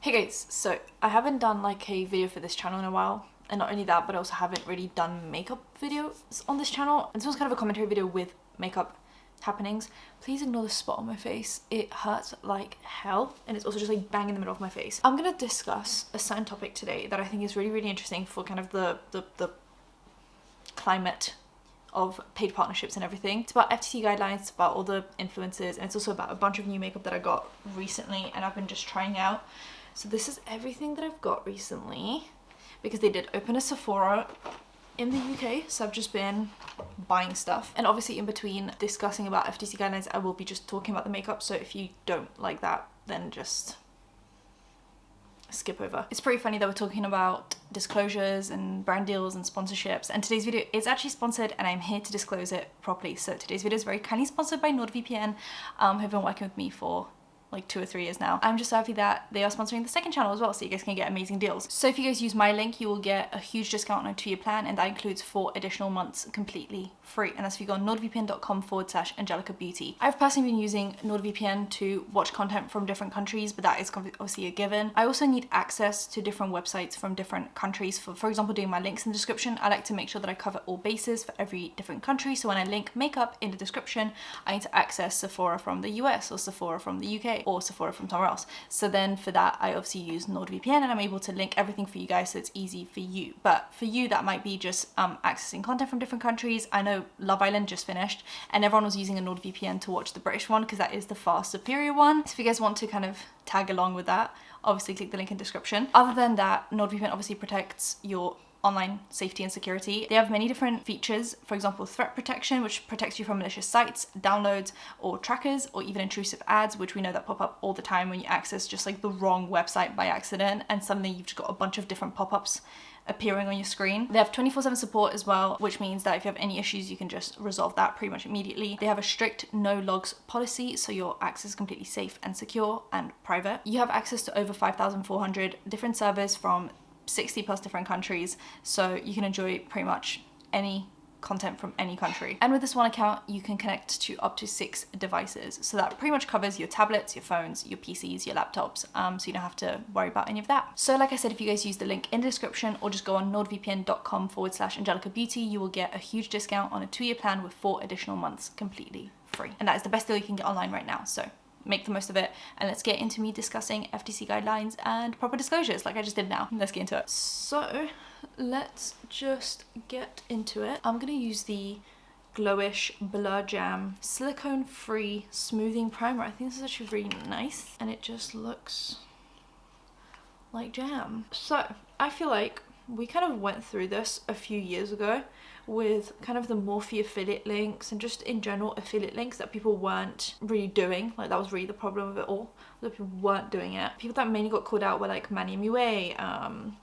Hey guys, so I haven't done like a video for this channel in a while, and not only that, but I also haven't really done makeup videos on this channel. And this was kind of a commentary video with makeup happenings. Please ignore the spot on my face. It hurts like hell, and it's also just like bang in the middle of my face. I'm gonna discuss a certain topic today that I think is really interesting for kind of the climate of paid partnerships and everything. It's about FTC guidelines, it's about all the influencers, and it's also about a bunch of new makeup that I got recently and I've been just trying out. So this is everything that I've got recently, because they did open a Sephora in the UK, so I've just been buying stuff. And obviously in between discussing about FTC guidelines, I will be just talking about the makeup, so if you don't like that, then just skip over. It's pretty funny that we're talking about disclosures and brand deals and sponsorships, and today's video is actually sponsored and I'm here to disclose it properly. So today's video is very kindly sponsored by NordVPN, who've been working with me for like 2 or 3 years now. I'm just happy that they are sponsoring the second channel as well, so you guys can get amazing deals. So if you guys use my link, you will get a huge discount on a 2-year plan, and that includes 4 additional months completely free. And that's if you go on nordvpn.com/Angelika Beauty. I've personally been using NordVPN to watch content from different countries, but that is obviously a given. I also need access to different websites from different countries. For example, doing my links in the description, I like to make sure that I cover all bases for every different country. So when I link makeup in the description, I need to access Sephora from the US or Sephora from the UK or Sephora from somewhere else. So then for that, I obviously use NordVPN, and I'm able to link everything for you guys so it's easy for you. But for you, that might be just accessing content from different countries. I know Love Island just finished and everyone was using a NordVPN to watch the British one because that is the far superior one. So if you guys want to kind of tag along with that, obviously click the link in the description. Other than that, NordVPN obviously protects your online safety and security. They have many different features, for example, threat protection, which protects you from malicious sites, downloads, or trackers, or even intrusive ads, which we know that pop up all the time when you access just like the wrong website by accident, and suddenly you've just got a bunch of different pop-ups appearing on your screen. They have 24/7 support as well, which means that if you have any issues, you can just resolve that pretty much immediately. They have a strict no logs policy, so your access is completely safe and secure and private. You have access to over 5,400 different servers from 60 plus different countries, so you can enjoy pretty much any content from any country. And with this one account, you can connect to up to 6 devices. So that pretty much covers your tablets, your phones, your PCs, your laptops, so you don't have to worry about any of that. So like I said, if you guys use the link in the description or just go on nordvpn.com/Angelika Beauty, you will get a huge discount on a 2-year plan with 4 additional months completely free. And that is the best deal you can get online right now. So make the most of it, and let's get into me discussing FTC guidelines and proper disclosures like I just did now. Let's get into it. So let's just get into it. I'm gonna use the Glowish Blur Jam silicone free smoothing primer. I think this is actually really nice and it just looks like jam. So I feel like we kind of went through this a few years ago with kind of the Morphe affiliate links and just in general affiliate links that people weren't really doing. Like that was really the problem of it all, that people weren't doing it. People that mainly got called out were like Manny MUA,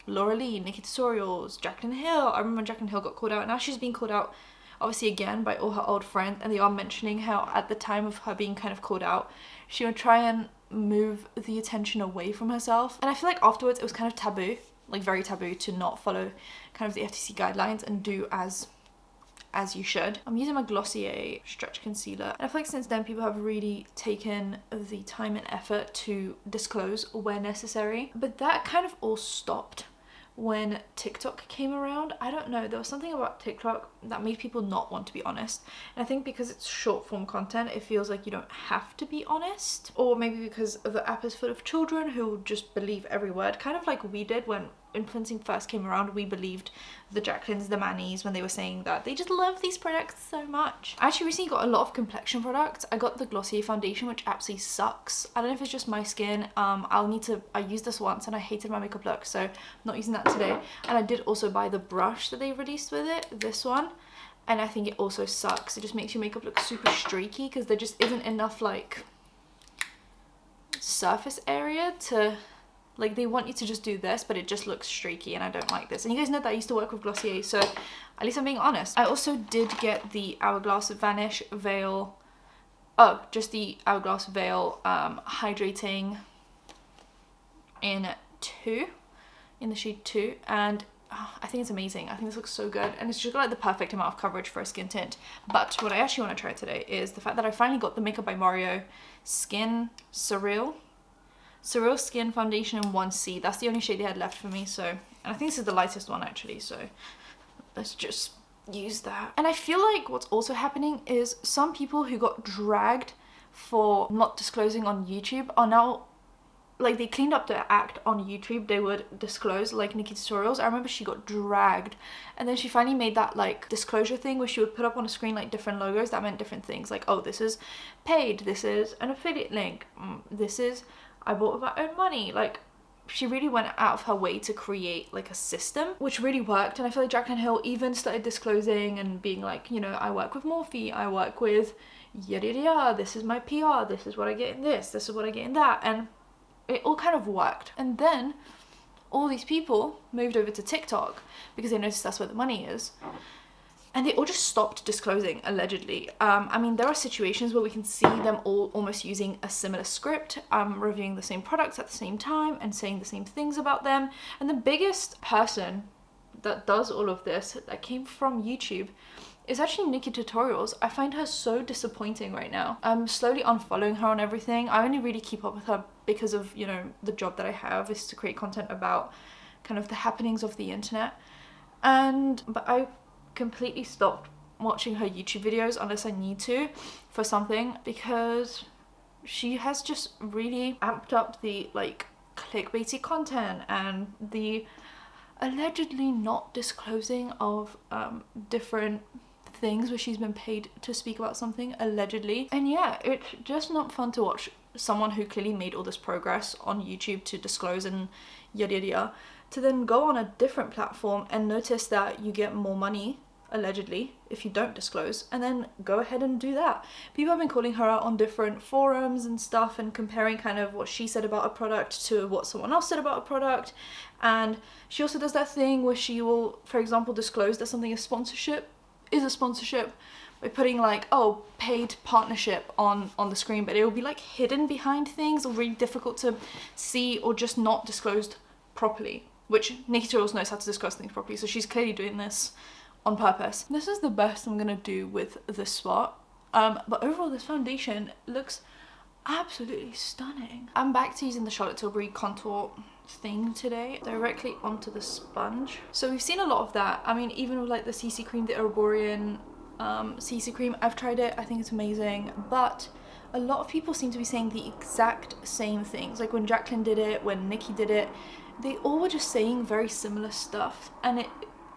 Laura Lee, Nikki Tutorials, Jaclyn Hill. I remember when Jaclyn Hill got called out, and now she's being called out obviously again by all her old friends, and they are mentioning how at the time of her being kind of called out, she would try and move the attention away from herself. And I feel like afterwards it was kind of taboo, like very taboo, to not follow kind of the FTC guidelines and do as you should. I'm using my Glossier stretch concealer, and I feel like since then people have really taken the time and effort to disclose where necessary, but that kind of all stopped when TikTok came around. I don't know, there was something about TikTok that made people not want to be honest, and I think because it's short form content, it feels like you don't have to be honest, or maybe because the app is full of children who just believe every word, kind of like we did when influencing first came around. We believed the Jaclyns, the Mannies, when they were saying that they just love these products so much. I actually recently got a lot of complexion products. I got the Glossier foundation, which absolutely sucks. I don't know if it's just my skin. I used this once and I hated my makeup look, so I'm not using that today. And I did also buy the brush that they released with it, this one, and I think it also sucks. It just makes your makeup look super streaky because there just isn't enough like surface area to, like, they want you to just do this, but it just looks streaky and I don't like this. And you guys know that I used to work with Glossier, so at least I'm being honest. I also did get the Hourglass Vanish Veil, just the Hourglass Veil hydrating in the shade 2, and I think it's amazing. I think this looks so good, and it's just got like the perfect amount of coverage for a skin tint. But what I actually want to try today is the fact that I finally got the Makeup by Mario Skin Surreal Surreal Skin Foundation in 1C. That's the only shade they had left for me, so, and I think this is the lightest one actually, so let's just use that. And I feel like what's also happening is some people who got dragged for not disclosing on YouTube are now, like, they cleaned up their act on YouTube. They would disclose, like Nikki Tutorials. I remember she got dragged, and then she finally made that like disclosure thing where she would put up on a screen like different logos that meant different things, like, oh, this is paid, this is an affiliate link, this is I bought with my own money. Like, she really went out of her way to create like a system which really worked. And I feel like Jaclyn Hill even started disclosing and being like, you know, I work with Morphe, I work with yada yada yada, this is my PR, this is what I get in this is what I get in that, and it all kind of worked. And then all these people moved over to TikTok because they noticed that's where the money is, and they all just stopped disclosing, allegedly. I mean, there are situations where we can see them all almost using a similar script, reviewing the same products at the same time and saying the same things about them. And the biggest person that does all of this that came from YouTube is actually Nikki Tutorials. I find her so disappointing right now. I'm slowly unfollowing her on everything. I only really keep up with her because of, you know, the job that I have is to create content about kind of the happenings of the internet. But I completely stopped watching her YouTube videos unless I need to for something, because she has just really amped up the like clickbaity content and the allegedly not disclosing of different things where she's been paid to speak about something, allegedly. And yeah, it's just not fun to watch someone who clearly made all this progress on YouTube to disclose and yada yada yada, to then go on a different platform and notice that you get more money, allegedly, if you don't disclose, and then go ahead and do that. People have been calling her out on different forums and stuff and comparing kind of what she said about a product to what someone else said about a product. And she also does that thing where she will, for example, disclose that something is a sponsorship by putting like, oh, paid partnership on the screen, but it will be like hidden behind things or really difficult to see or just not disclosed properly, which Nikki Tutorials knows how to disclose things properly, so she's clearly doing this on purpose. This is the best I'm gonna do with this spot, but overall this foundation looks absolutely stunning. I'm back to using the Charlotte Tilbury contour thing today, directly onto the sponge. So we've seen a lot of that. I mean, even with like the CC cream, the Ereborian CC cream, I've tried it, I think it's amazing, but a lot of people seem to be saying the exact same things. Like when Jaclyn did it, when Nikki did it, they all were just saying very similar stuff, and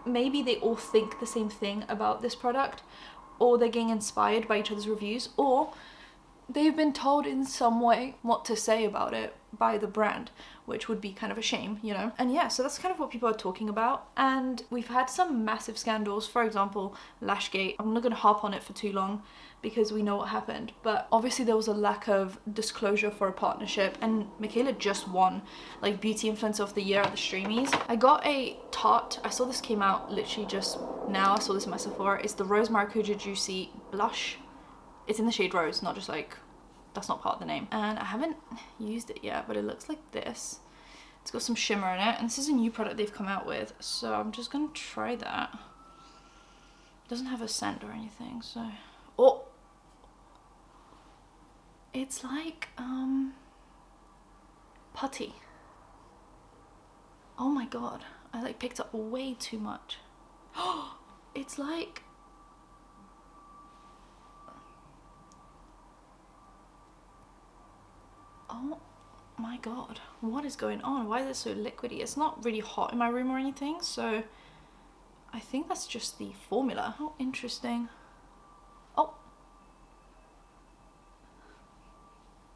maybe they all think the same thing about this product, or they're getting inspired by each other's reviews, or they've been told in some way what to say about it by the brand, which would be kind of a shame, you know? And yeah, so that's kind of what people are talking about. And we've had some massive scandals, for example, Lashgate. I'm not gonna harp on it for too long because we know what happened, but obviously there was a lack of disclosure for a partnership, and Michaela just won like Beauty Influencer of the Year at the Streamies. I got a Tarte, I saw this came out literally just now, I saw this in my Sephora. It's the Rose Maracuja Juicy Blush. It's in the shade Rose, not just like, that's not part of the name. And I haven't used it yet, but it looks like this. It's got some shimmer in it, and this is a new product they've come out with, so I'm just gonna try that. It doesn't have a scent or anything, so... Oh! It's like, putty. Oh my god, I like picked up way too much. It's like... Oh my god, what is going on? Why is it so liquidy? It's not really hot in my room or anything, so I think that's just the formula. How interesting. Oh,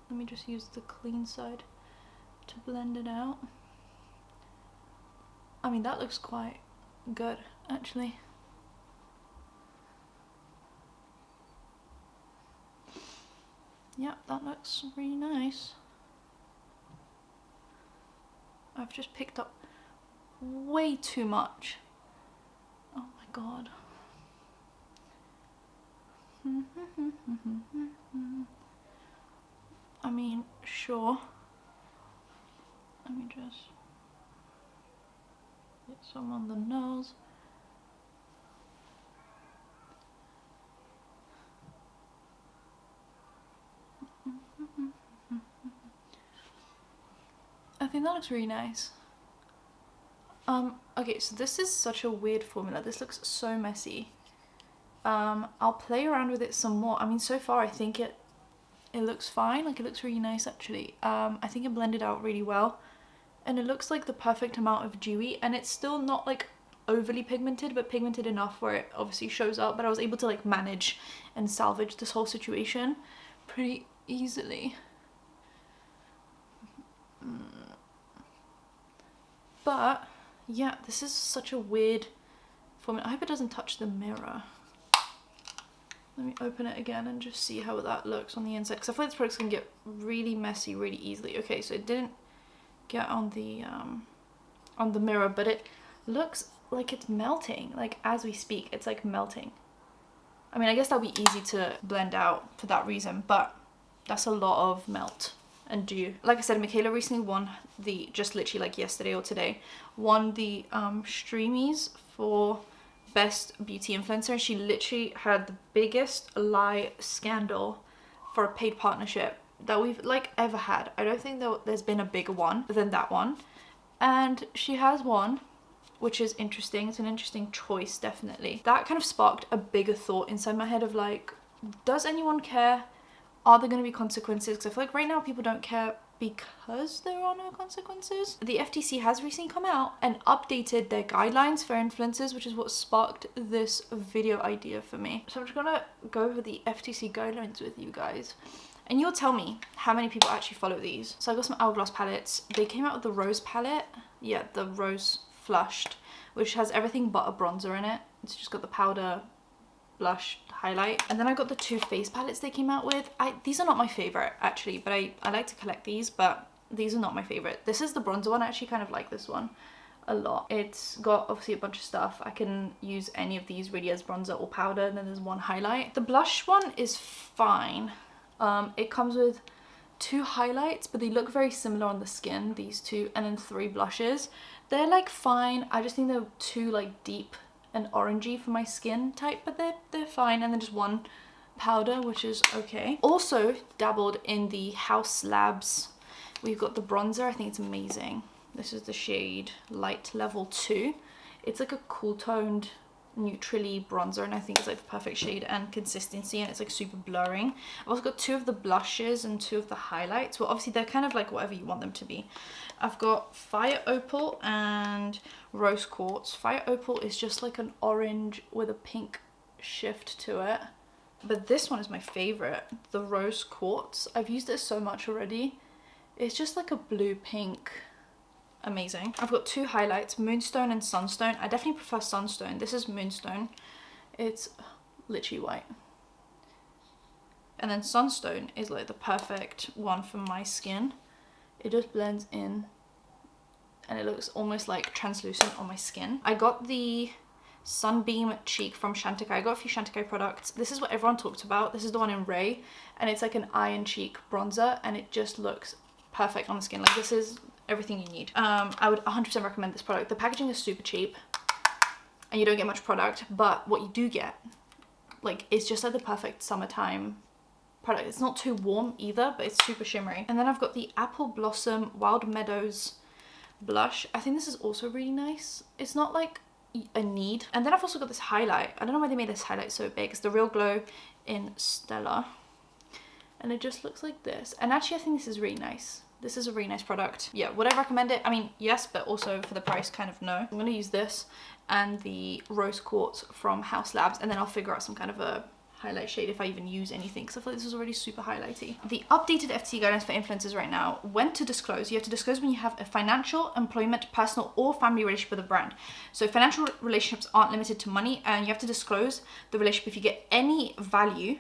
let me just use the clean side to blend it out. I mean, that looks quite good, actually. Yeah, that looks really nice. I've just picked up way too much. Oh my god. I mean, sure. Let me just get some on the nose. think that looks really nice. Okay, so this is such a weird formula. This looks so messy. I'll play around with it some more. I mean, so far I think it looks fine. Like, it looks really nice actually. I think it blended out really well, and it looks like the perfect amount of dewy, and it's still not like overly pigmented, but pigmented enough where it obviously shows up. But I was able to like manage and salvage this whole situation pretty easily. But yeah, this is such a weird formula. I hope it doesn't touch the mirror. Let me open it again and just see how that looks on the inside, because I feel like this product's gonna get really messy really easily. Okay, so it didn't get on the mirror, but it looks like it's melting. Like, as we speak, it's like melting. I mean, I guess that'll be easy to blend out for that reason, but that's a lot of melt and dew. Like I said, Michaela recently won the, just literally like yesterday or today, won the Streamies for best beauty influencer. She literally had the biggest lie scandal for a paid partnership that we've like ever had. I don't think there's been a bigger one than that one, and she has won, which is interesting. It's an interesting choice, definitely. That kind of sparked a bigger thought inside my head of like, does anyone care? Are there going to be consequences? Because I feel like right now people don't care because there are no consequences. The FTC has recently come out and updated their guidelines for influencers, which is what sparked this video idea for me. So I'm just gonna go over the FTC guidelines with you guys, and you'll tell me how many people actually follow these. So I got some Hourglass palettes. They came out with the Rose palette. Yeah, the Rose Flushed, which has everything but a bronzer in it. It's just got the powder, blush, highlight. And then I got the two face palettes they came out with. These are not my favorite actually, but I like to collect these, but these are not my favorite. This is the bronzer one. I actually kind of like this one a lot. It's got obviously a bunch of stuff. I can use any of these really as bronzer or powder, and then there's one highlight. The blush one is fine. It comes with two highlights, but they look very similar on the skin, these two, and then 3 blushes. They're like fine. I just think they're too like deep and orangey for my skin type, but they're fine. And then just one powder, which is okay. Also dabbled in the House Labs. We've got the bronzer. I think it's amazing. This is the shade Light Level 2. It's like a cool toned neutrally bronzer, and I think it's like the perfect shade and consistency, and it's like super blurring. I've also got 2 of the blushes and 2 of the highlights. Well, obviously they're kind of like whatever you want them to be. I've got Fire Opal and Rose Quartz. Fire Opal is just like an orange with a pink shift to it, but this one is my favorite, the Rose Quartz. I've used it so much already. It's just like a blue pink. Amazing. I've got 2 highlights, Moonstone and Sunstone. I definitely prefer Sunstone. This is Moonstone. It's literally white. And then Sunstone is like the perfect one for my skin. It just blends in and it looks almost like translucent on my skin. I got the Sunbeam Cheek from Chantecaille. I got a few Chantecaille products. This is what everyone talked about. This is the one in Ray, and it's like an eye and cheek bronzer, and it just looks perfect on the skin. Like, this is everything you need. I would 100% recommend this product. The packaging is super cheap and you don't get much product, but what you do get, like, it's just like the perfect summertime product. It's not too warm either, but it's super shimmery. And then I've got the Apple Blossom Wild Meadows blush. I think this is also really nice. It's not like a need. And then I've also got this highlight. I don't know why they made this highlight so big. It's the Real Glow in Stella, and it just looks like this. And actually I think this is really nice. This is a really nice product. Yeah, would I recommend it? I mean, yes, but also for the price, kind of no. I'm gonna use this and the Rose Quartz from House Labs, and then I'll figure out some kind of a highlight shade if I even use anything, because I feel like this is already super highlighty. The updated FTC guidance for influencers right now: when to disclose. You have to disclose when you have a financial, employment, personal, or family relationship with a brand. So financial relationships aren't limited to money, and you have to disclose the relationship if you get any value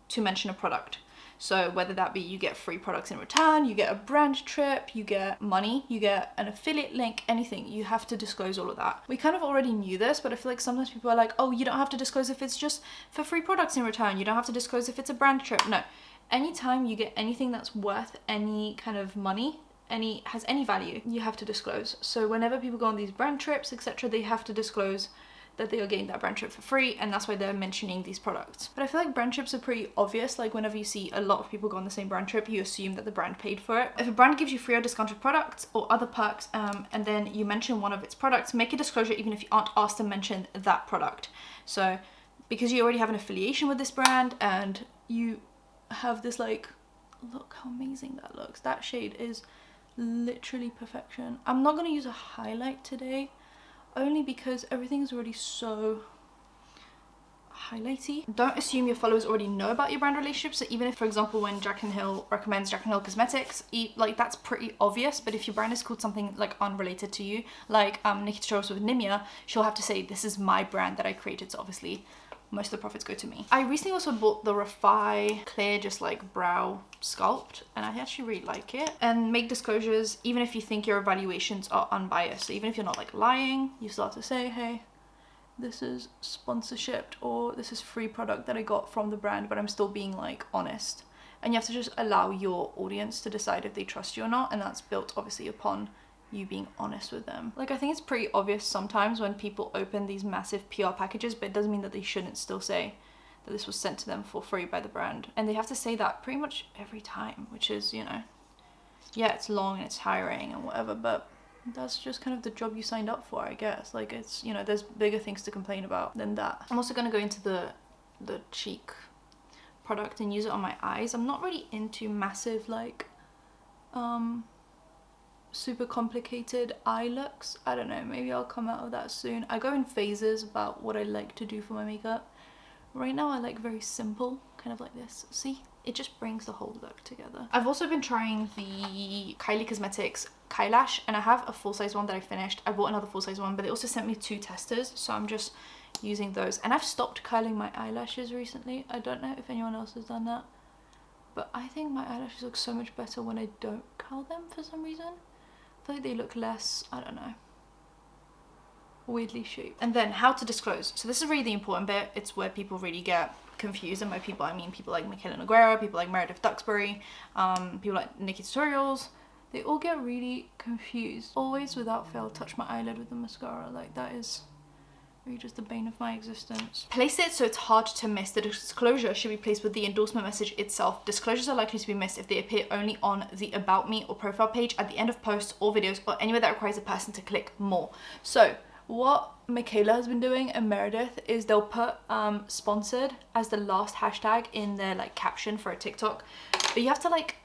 to mention a product. So whether that be you get free products in return, you get a brand trip, you get money, you get an affiliate link, anything, you have to disclose all of that. We kind of already knew this, but I feel like sometimes people are like, oh, you don't have to disclose if it's just for free products in return. You don't have to disclose if it's a brand trip. No, anytime you get anything that's worth any kind of money, has any value, you have to disclose. So whenever people go on these brand trips, etc., they have to disclose that they are getting that brand trip for free, and that's why they're mentioning these products. But I feel like brand trips are pretty obvious. Like whenever you see a lot of people go on the same brand trip, you assume that the brand paid for it. If a brand gives you free or discounted products or other perks, and then you mention one of its products, make a disclosure even if you aren't asked to mention that product. So because you already have an affiliation with this brand and you have this, like, look how amazing that looks. That shade is literally perfection. I'm not going to use a highlight today, only because everything is already so highlighty. Don't assume your followers already know about your brand relationship. So even if, for example, when Jaclyn Hill recommends Jaclyn Hill Cosmetics, like that's pretty obvious. But if your brand is called something like unrelated to you, like Nikki Tutorials with Nimia, she'll have to say, this is my brand that I created. So obviously most of the profits go to me. I recently also bought the Refy Clear Just Like Brow Sculpt, and I actually really like it. And make disclosures even if you think your evaluations are unbiased. So even if you're not like lying, you still have to say, hey, this is sponsorshipped or this is free product that I got from the brand, but I'm still being like honest. And you have to just allow your audience to decide if they trust you or not, and that's built obviously upon you being honest with them. Like I think it's pretty obvious sometimes when people open these massive PR packages, but it doesn't mean that they shouldn't still say that this was sent to them for free by the brand. And they have to say that pretty much every time, which is, you know, yeah, it's long and it's tiring and whatever, but that's just kind of the job you signed up for, I guess. Like it's, you know, there's bigger things to complain about than that. I'm also going to go into the cheek product and use it on my eyes. I'm not really into massive like super complicated eye looks. I don't know, maybe I'll come out of that soon. I go in phases about what I like to do for my makeup. Right now I like very simple, kind of like this. See, it just brings the whole look together. I've also been trying the Kylie Cosmetics Kylash, and I have a full-size one that I finished. I bought another full-size one, but they also sent me 2 testers, so I'm just using those. And I've stopped curling my eyelashes recently. I don't know if anyone else has done that, but I think my eyelashes look so much better when I don't curl them for some reason. I feel like they look less, I don't know, weirdly shaped. And then how to disclose. So this is really the important bit. It's where people really get confused, and by people I mean people like Michaela Noguera, people like Meredith Duxbury, people like Nikki Tutorials. They all get really confused. Always without fail touch my eyelid with the mascara. Like that is really just the bane of my existence. Place it so it's hard to miss. The disclosure should be placed with the endorsement message itself. Disclosures are likely to be missed if they appear only on the About Me or profile page, at the end of posts or videos, or anywhere that requires a person to click more. So what Michaela has been doing and Meredith is they'll put sponsored as the last hashtag in their like caption for a TikTok, but you have to like,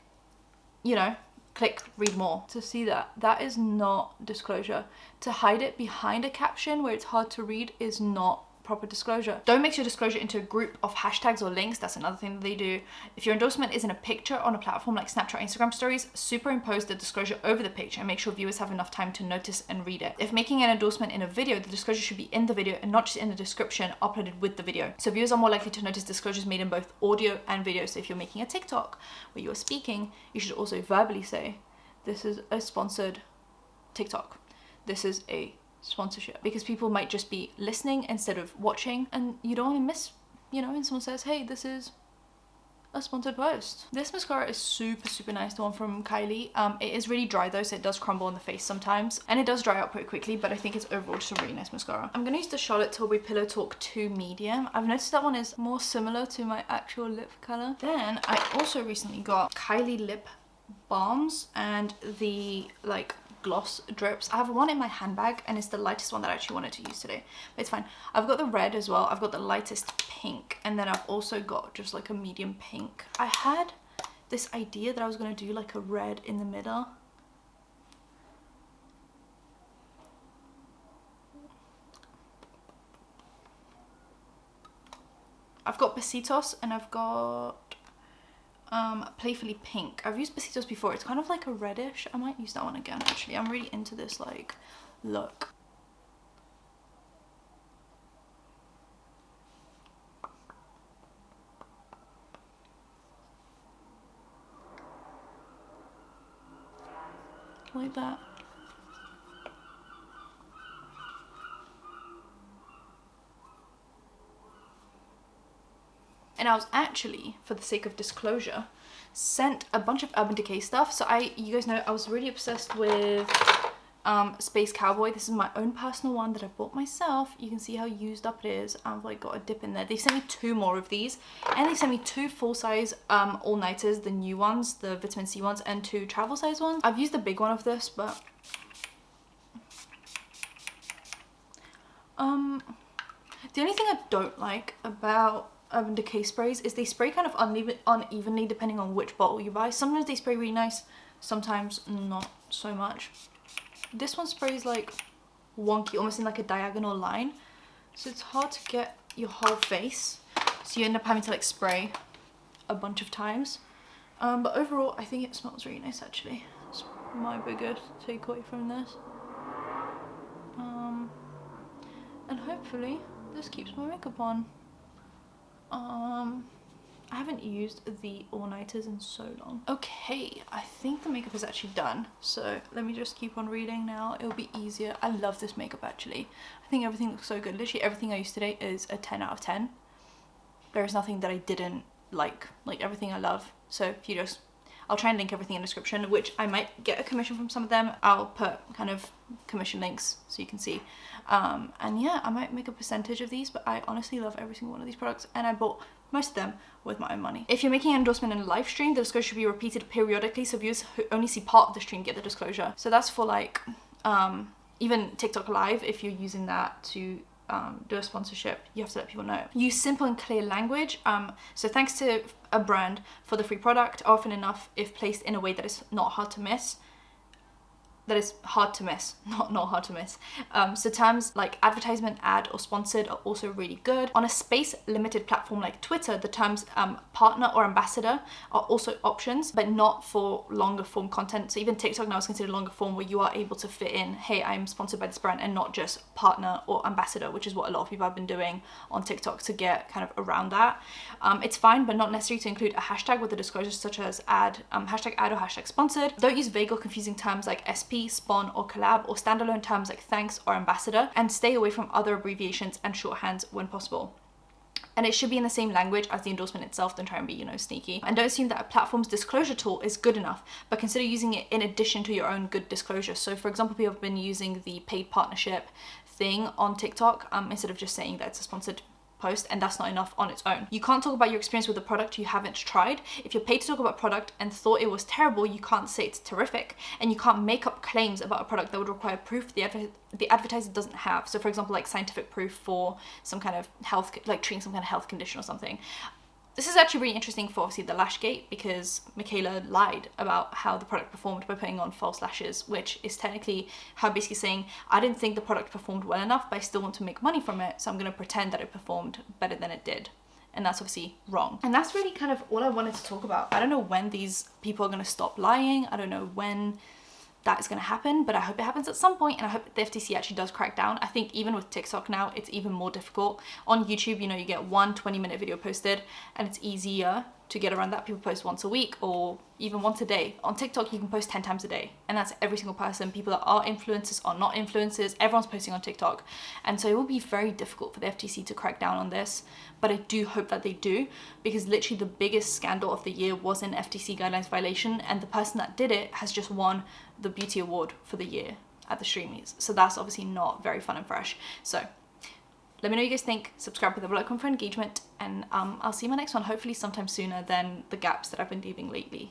you know, click read more to see that. That is not disclosure. To hide it behind a caption where it's hard to read is not proper disclosure. Don't mix your disclosure into a group of hashtags or links. That's another thing that they do. If your endorsement is in a picture on a platform like Snapchat or Instagram stories, superimpose the disclosure over the picture and make sure viewers have enough time to notice and read it. If making an endorsement in a video, the disclosure should be in the video and not just in the description uploaded with the video. So viewers are more likely to notice disclosures made in both audio and video. So if you're making a TikTok where you are speaking, you should also verbally say, this is a sponsored TikTok. This is a sponsorship, because people might just be listening instead of watching, and you don't want to miss, you know, when someone says, hey, this is a sponsored post. This mascara is super nice, the one from Kylie. It is really dry though, so it does crumble on the face sometimes, and it does dry out pretty quickly, but I think it's overall just a really nice mascara. I'm gonna use the Charlotte Tilbury Pillow Talk 2 medium. I've noticed that one is more similar to my actual lip color. Then I also recently got Kylie lip balms and the like gloss drips. I have one in my handbag and it's the lightest one that I actually wanted to use today, but it's fine. I've got the red as well. I've got the lightest pink, and then I've also got just like a medium pink. I had this idea that I was going to do like a red in the middle. I've got Besitos and I've got Playfully Pink. I've used Besitos before. It's kind of like a reddish. I might use that one again actually. I'm really into this like look. Like that. And I was actually, for the sake of disclosure, sent a bunch of Urban Decay stuff. So you guys know I was really obsessed with Space Cowboy. This is my own personal one that I bought myself. You can see how used up it is. I've like got a dip in there. They sent me 2 more of these, and they sent me 2 full-size all-nighters, the new ones, the vitamin C ones, and 2 travel-size ones. I've used the big one of this, but the only thing I don't like about decay sprays is they spray kind of unevenly depending on which bottle you buy. Sometimes they spray really nice, sometimes not so much. This one sprays like wonky, almost in like a diagonal line, so it's hard to get your whole face, so you end up having to like spray a bunch of times. But overall I think it smells really nice actually. That's my biggest takeaway from this. And hopefully this keeps my makeup on. I haven't used the all-nighters in so long. Okay, I think the makeup is actually done, so let me just keep on reading now. It'll be easier. I love this makeup actually. I think everything looks so good. Literally everything I used today is a 10 out of 10. There is nothing that I didn't like everything I love. So if you just, I'll try and link everything in the description, which I might get a commission from some of them. I'll put kind of commission links so you can see. And yeah, I might make a percentage of these, but I honestly love every single one of these products, and I bought most of them with my own money. If you're making an endorsement in a live stream, the disclosure should be repeated periodically, so viewers who only see part of the stream get the disclosure. So that's for like even TikTok live. If you're using that to do a sponsorship, you have to let people know. Use simple and clear language. So thanks to a brand for the free product, often enough if placed in a way that is not hard to miss. That is hard to miss, not hard to miss. So terms like advertisement, ad, or sponsored are also really good. On a space limited platform like Twitter, the terms partner or ambassador are also options, but not for longer form content. So even TikTok now is considered longer form, where you are able to fit in, hey, I'm sponsored by this brand, and not just partner or ambassador, which is what a lot of people have been doing on TikTok to get kind of around that. It's fine, but not necessary to include a hashtag with the disclosures such as ad, hashtag ad or hashtag sponsored. Don't use vague or confusing terms like SP, spawn, or collab, or standalone terms like thanks or ambassador, and stay away from other abbreviations and shorthands when possible. And it should be in the same language as the endorsement itself. Don't try and be, you know, sneaky. And don't assume that a platform's disclosure tool is good enough, but consider using it in addition to your own good disclosure. So for example, people have been using the paid partnership thing on TikTok instead of just saying that it's a sponsored post, and that's not enough on its own. You can't talk about your experience with the product you haven't tried. If you're paid to talk about product and thought it was terrible, you can't say it's terrific, and you can't make up claims about a product that would require proof the advertiser doesn't have. So for example, like scientific proof for some kind of health, like treating some kind of health condition or something. This is actually really interesting for obviously the lash gate, because Michaela lied about how the product performed by putting on false lashes, which is technically her basically saying, I didn't think the product performed well enough, but I still want to make money from it, so I'm going to pretend that it performed better than it did. And that's obviously wrong. And that's really kind of all I wanted to talk about. I don't know when these people are going to stop lying. I don't know when that is going to happen, but I hope it happens at some point, and I hope the FTC actually does crack down. I think even with TikTok now, it's even more difficult. On YouTube, you know, you get one 20-minute video posted, and it's easier to get around that. People post once a week or even once a day. On TikTok, you can post 10 times a day, and that's every single person. People that are influencers are not influencers. Everyone's posting on TikTok, and so it will be very difficult for the FTC to crack down on this, but I do hope that they do, because literally the biggest scandal of the year was an FTC guidelines violation, and the person that did it has just won the beauty award for the year at the Streamies. So that's obviously not very fun and fresh. So let me know what you guys think. Subscribe with the bell icon for engagement, and I'll see you in my next one, hopefully sometime sooner than the gaps that I've been leaving lately.